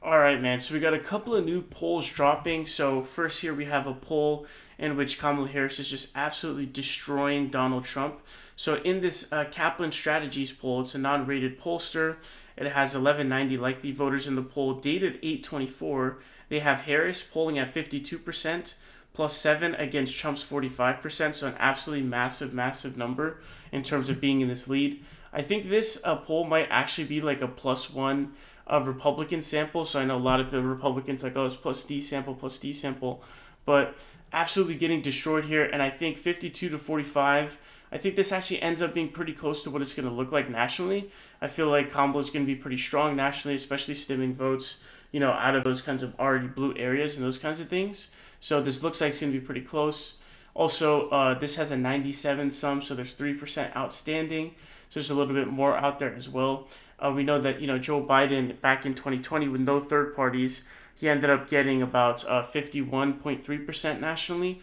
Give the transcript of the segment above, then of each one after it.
All right, man. So we got a couple of new polls dropping. So first here we have a poll in which Kamala Harris is just absolutely destroying Donald Trump. So in this Kaplan Strategies poll, it's a non-rated pollster. It has 1190 likely voters in the poll, dated 8/24. They have Harris polling at 52%, plus 7 against Trump's 45%. So an absolutely massive, massive number in terms of being in this lead. I think this poll might actually be like a +1 of Republican sample. So I know a lot of the Republicans like, oh, it's plus D sample, but absolutely getting destroyed here. And I think 52 to 45. I think this actually ends up being pretty close to what it's going to look like nationally. I feel like Kamala is going to be pretty strong nationally, especially stemming votes, out of those kinds of already blue areas and those kinds of things. So this looks like it's going to be pretty close. Also, this has a 97 sum, so there's 3% outstanding. So there's a little bit more out there as well. We know that Joe Biden back in 2020 with no third parties, he ended up getting about 51.3% nationally.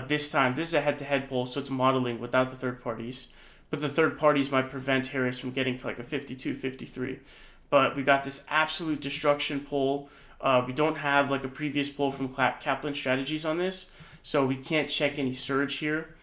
This time, this is a head-to-head poll, so it's modeling without the third parties. But the third parties might prevent Harris from getting to like a 52, 53. But we got this absolute destruction poll. We don't have like a previous poll from Kaplan Strategies on this, so we can't check any surge here.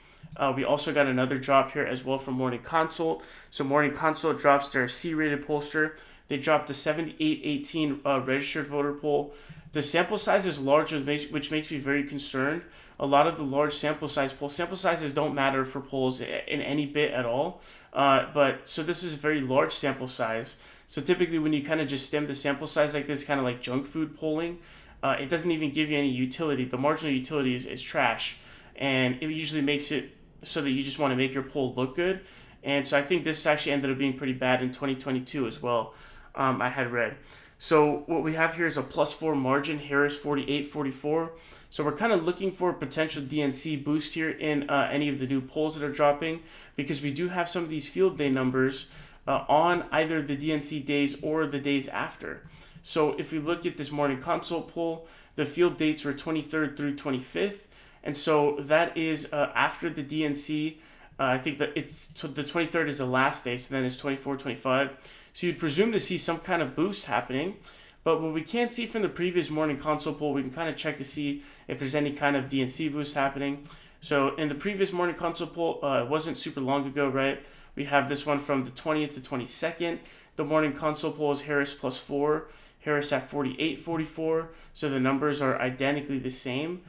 We also got another drop here as well from Morning Consult. So Morning Consult drops their C-rated pollster. They dropped a 7818 registered voter poll. The sample size is large, which makes me very concerned. A lot of the large sample sizes don't matter for polls in any bit at all. But so this is a very large sample size. So typically when you kind of just stem the sample size like this, kind of like junk food polling, it doesn't even give you any utility. The marginal utility is trash. And it usually makes it so that you just want to make your poll look good. And so I think this actually ended up being pretty bad in 2022 as well, I had read. So what we have here is a +4 margin, Harris 48-44. So we're kind of looking for a potential DNC boost here in any of the new polls that are dropping, because we do have some of these field day numbers on either the DNC days or the days after. So if we look at this Morning Consult poll, the field dates were 23rd through 25th. And so that is after the DNC. I think that the 23rd is the last day, so then it's 24, 25. So you'd presume to see some kind of boost happening. But what we can't see from the previous Morning Consult poll, we can kind of check to see if there's any kind of DNC boost happening. So in the previous Morning Consult poll, it wasn't super long ago, right? We have this one from the 20th to 22nd. The Morning Consult poll is Harris +4. Harris at 48-44, so the numbers are identically the same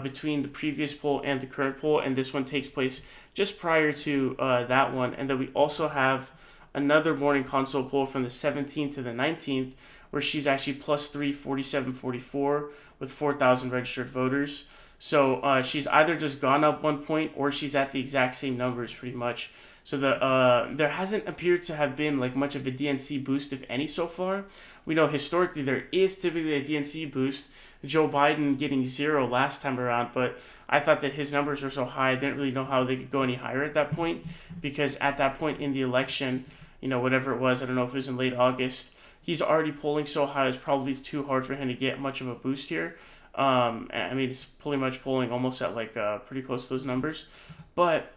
between the previous poll and the current poll, and this one takes place just prior to that one. And then we also have another Morning Consult poll from the 17th to the 19th, where she's actually +3, 47-44, with 4,000 registered voters. So she's either just gone up 1 point or she's at the exact same numbers pretty much. So there hasn't appeared to have been like much of a DNC boost, if any, so far. We know historically there is typically a DNC boost. Joe Biden getting 0 last time around, but I thought that his numbers were so high, I didn't really know how they could go any higher at that point, because at that point in the election, whatever it was, I don't know if it was in late August, he's already polling so high, it's probably too hard for him to get much of a boost here. I mean, it's pretty much polling almost at like pretty close to those numbers, but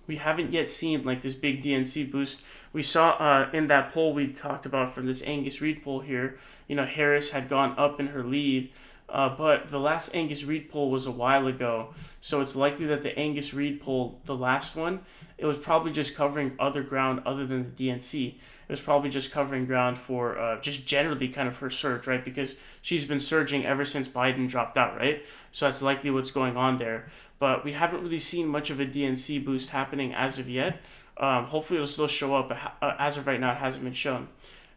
we haven't yet seen like this big DNC boost. We saw in that poll we talked about from this Angus Reid poll here, Harris had gone up in her lead, but the last Angus Reid poll was a while ago, so it's likely that the Angus Reid poll, the last one, it was probably just covering other ground other than the DNC. It was probably just covering ground for just generally kind of her surge, right? Because she's been surging ever since Biden dropped out, right? So that's likely what's going on there. But we haven't really seen much of a DNC boost happening as of yet. Hopefully it'll still show up, but as of right now, it hasn't been shown.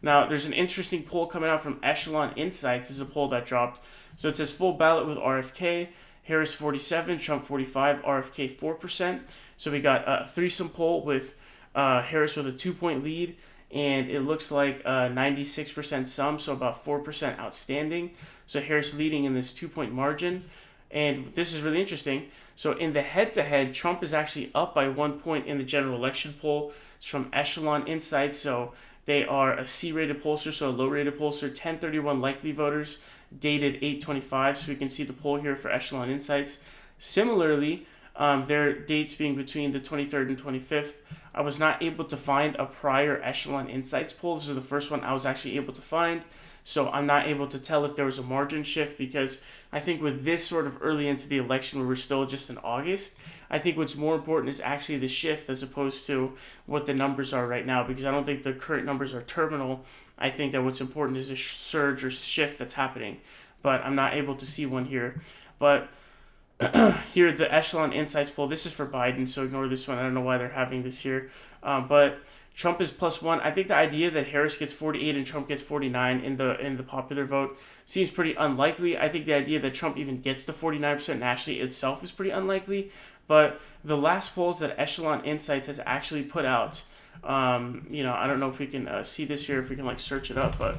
Now, there's an interesting poll coming out from Echelon Insights. This is a poll that dropped. So it says full ballot with RFK, Harris 47, Trump 45, RFK 4%. So we got a threesome poll with Harris with a 2-point lead, and it looks like 96% sum, so about 4% outstanding. So Harris leading in this 2-point margin. And this is really interesting. So in the head-to-head, Trump is actually up by 1 point in the general election poll. It's from Echelon Insights. So they are a C-rated pollster, so a low-rated pollster, 1031 likely voters, dated 8/25. So we can see the poll here for Echelon Insights. Similarly, their dates being between the 23rd and 25th. I was not able to find a prior Echelon Insights poll. This is the first one I was actually able to find. So I'm not able to tell if there was a margin shift, because I think with this sort of early into the election where we're still just in August, I think what's more important is actually the shift as opposed to what the numbers are right now, because I don't think the current numbers are terminal. I think that what's important is a surge or shift that's happening, but I'm not able to see one here. But here, the Echelon Insights poll, this is for Biden, so ignore this one. I don't know why they're having this here. But Trump is +1. I think the idea that Harris gets 48 and Trump gets 49 in the popular vote seems pretty unlikely. I think the idea that Trump even gets to 49% nationally itself is pretty unlikely. But the last polls that Echelon Insights has actually put out, I don't know if we can see this here, if we can like search it up, but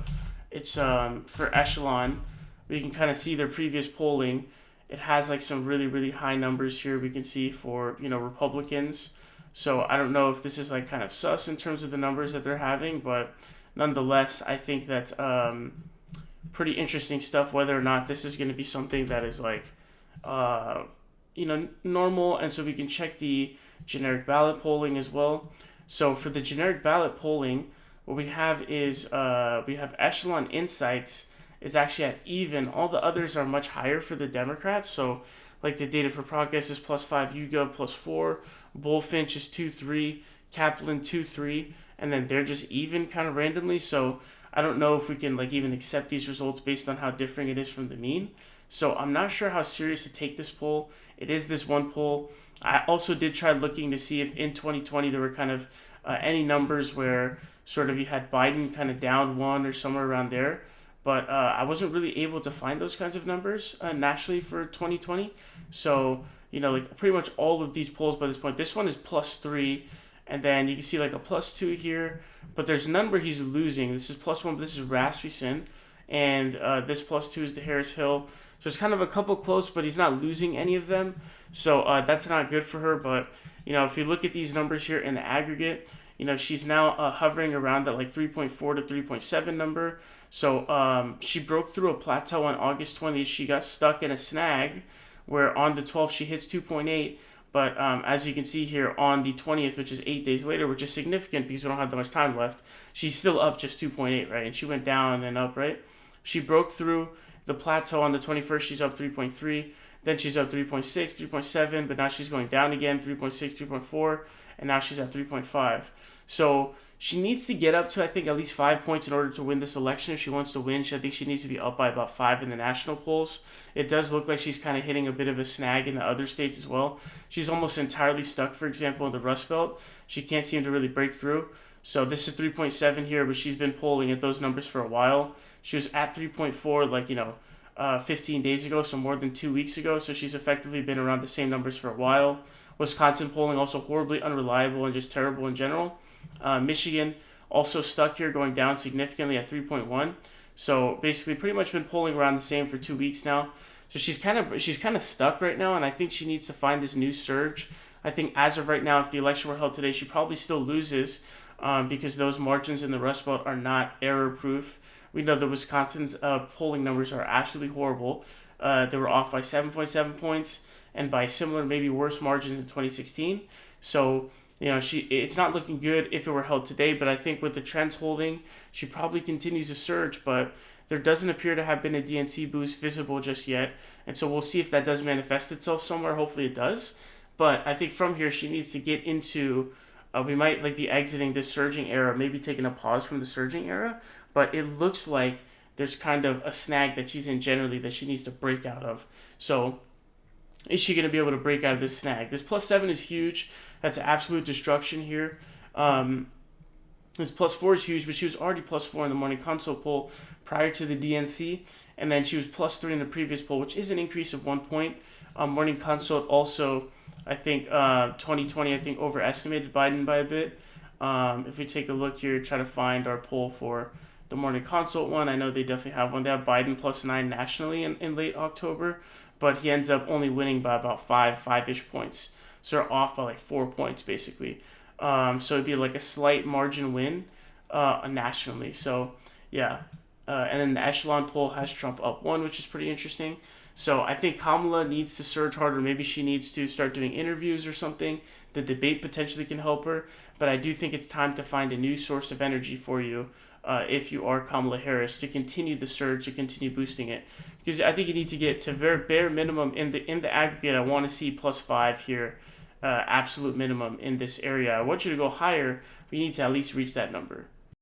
it's for Echelon. We can kind of see their previous polling. It has like some really, really high numbers here we can see for, Republicans. So I don't know if this is like kind of sus in terms of the numbers that they're having, but nonetheless, I think that's pretty interesting stuff, whether or not this is going to be something that is like, normal. And so we can check the generic ballot polling as well. So for the generic ballot polling, what we have is we have Echelon Insights is actually at even. All the others are much higher for the Democrats. So like the Data for Progress is +5, YouGov +4, Bullfinch is 2-3, Kaplan 2-3, and then they're just even kind of randomly. So I don't know if we can like even accept these results based on how different it is from the mean. So I'm not sure how serious to take this poll. It is this one poll. I also did try looking to see if in 2020 there were kind of any numbers where sort of you had Biden kind of down 1 or somewhere around there. But I wasn't really able to find those kinds of numbers nationally for 2020. So, like pretty much all of these polls by this point, this one is +3. And then you can see like a +2 here. But there's none where he's losing. This is +1, this is Rasmussen. And this +2 is the Harris Hill. So it's kind of a couple close, but he's not losing any of them. So that's not good for her. But, if you look at these numbers here in the aggregate, she's now hovering around that like 3.4 to 3.7 number. So she broke through a plateau on August 20th. She got stuck in a snag where on the 12th she hits 2.8. But as you can see here on the 20th, which is 8 days later, which is significant because we don't have that much time left, she's still up just 2.8, right? And she went down and up, right? She broke through the plateau on the 21st. She's up 3.3. Then she's up 3.6, 3.7, but now she's going down again, 3.6, 3.4, and now she's at 3.5. So she needs to get up to, I think, at least 5 points in order to win this election. If she wants to win, I think she needs to be up by about 5 in the national polls. It does look like she's kind of hitting a bit of a snag in the other states as well. She's almost entirely stuck, for example, in the Rust Belt. She can't seem to really break through. So this is 3.7 here, but she's been polling at those numbers for a while. She was at 3.4, 15 days ago, so more than 2 weeks ago. So she's effectively been around the same numbers for a while. Wisconsin polling also horribly unreliable and just terrible in general. Michigan also stuck here, going down significantly at 3.1. So basically pretty much been polling around the same for 2 weeks now. So she's kind of stuck right now, and I think she needs to find this new surge. I think as of right now, if the election were held today, she probably still loses because those margins in the Rust Belt are not error-proof. We know that Wisconsin's polling numbers are absolutely horrible. They were off by 7.7 points and by similar, maybe worse margins in 2016. So, it's not looking good if it were held today, but I think with the trends holding, she probably continues to surge, but there doesn't appear to have been a DNC boost visible just yet. And so we'll see if that does manifest itself somewhere. Hopefully it does. But I think from here, she needs to get into, we might be exiting this surging era, maybe taking a pause from the surging era. But it looks like there's kind of a snag that she's in generally that she needs to break out of. So is she going to be able to break out of this snag? This +7 is huge. That's absolute destruction here. This +4 is huge, but she was already +4 in the morning consult poll prior to the DNC. And then she was +3 in the previous poll, which is an increase of 1 point. Morning consult also, I think 2020, I think overestimated Biden by a bit. If we take a look here, try to find our poll for the morning consult one. I know they definitely have one. They have Biden +9 nationally in late October, but he ends up only winning by about 5-ish points. So they're off by like 4 points basically. So it'd be like a slight margin win nationally. So yeah. And then the Echelon poll has Trump up 1, which is pretty interesting. So I think Kamala needs to surge harder. Maybe she needs to start doing interviews or something. The debate potentially can help her. But I do think it's time to find a new source of energy for you if you are Kamala Harris, to continue the surge, to continue boosting it, because I think you need to get to very bare minimum in the aggregate. I want to see +5 here, absolute minimum in this area. I want you to go higher, but you need to at least reach that number.